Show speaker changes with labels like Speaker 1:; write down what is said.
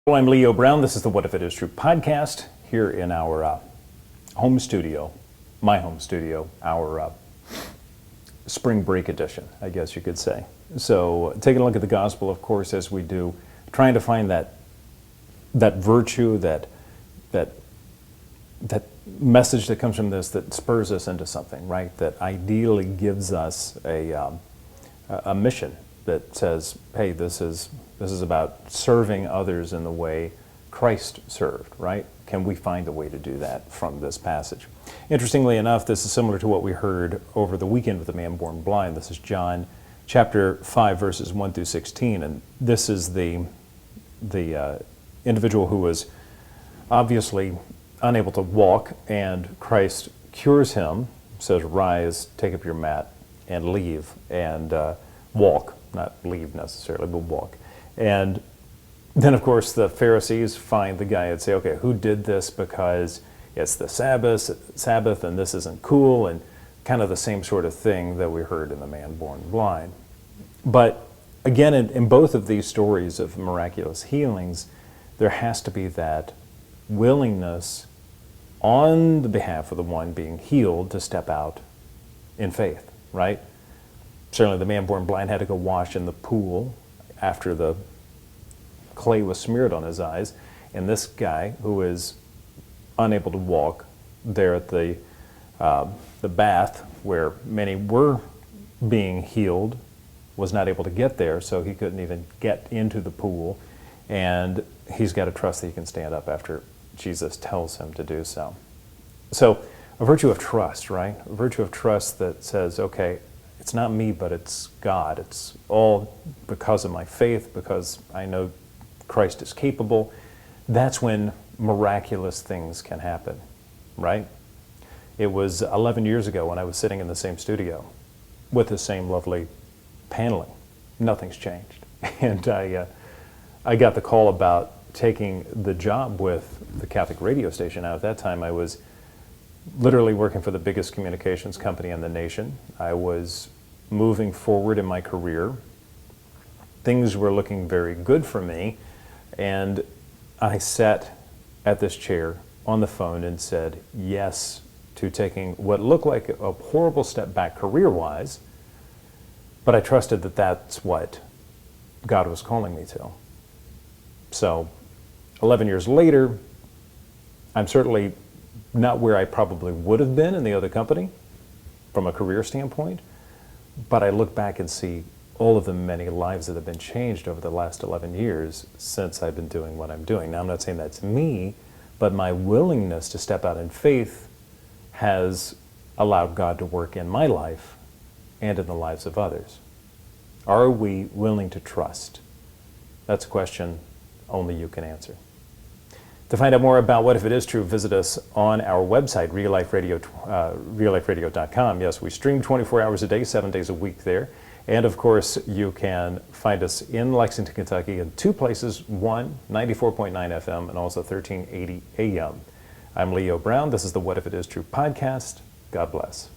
Speaker 1: Well, I'm Leo Brown. This is the What If It Is True podcast here in our home studio, my home studio, our spring break edition, I guess you could say. So taking a look at the gospel, of course, as we do, trying to find that virtue, that message that comes from this that spurs us into something, right? That ideally gives us a mission that says, hey, this is about serving others in the way Christ served, right? Can we find a way to do that from this passage? Interestingly enough, this is similar to what we heard over the weekend with the man born blind. This is John chapter 5, verses 1 through 16, and this is the individual who was obviously unable to walk, and Christ cures him, says, rise, take up your mat, and leave, and walk. Not leave necessarily, but walk. And then, of course, the Pharisees find the guy and say, okay, who did this because it's the Sabbath and this isn't cool, and kind of the same sort of thing that we heard in the man born blind. But again, in both of these stories of miraculous healings, there has to be that willingness on the behalf of the one being healed to step out in faith, right? Certainly the man born blind had to go wash in the pool after the clay was smeared on his eyes. And this guy, who is unable to walk there at the bath where many were being healed, was not able to get there, so he couldn't even get into the pool. And he's got to trust that he can stand up after Jesus tells him to do so. So a virtue of trust, right? A virtue of trust that says, okay, it's not me, but it's God. It's all because of my faith, because I know Christ is capable. That's when miraculous things can happen, right? It was 11 years ago when I was sitting in the same studio with the same lovely paneling. Nothing's changed. And I got the call about taking the job with the Catholic radio station. Now, at that time, I was literally working for the biggest communications company in the nation. I was moving forward in my career. Things were looking very good for me. And I sat at this chair on the phone and said yes to taking what looked like a horrible step back career-wise, but I trusted that that's what God was calling me to. So 11 years later, I'm certainly not where I probably would have been in the other company from a career standpoint, but I look back and see all of the many lives that have been changed over the last 11 years since I've been doing what I'm doing. Now, I'm not saying that's me, but my willingness to step out in faith has allowed God to work in my life and in the lives of others. Are we willing to trust? That's a question only you can answer. To find out more about What If It Is True, visit us on our website, realliferadio.com. Yes, we stream 24 hours a day, 7 days a week there. And of course, you can find us in Lexington, Kentucky in two places, one, 94.9 FM and also 1380 AM. I'm Leo Brown. This is the What If It Is True podcast. God bless.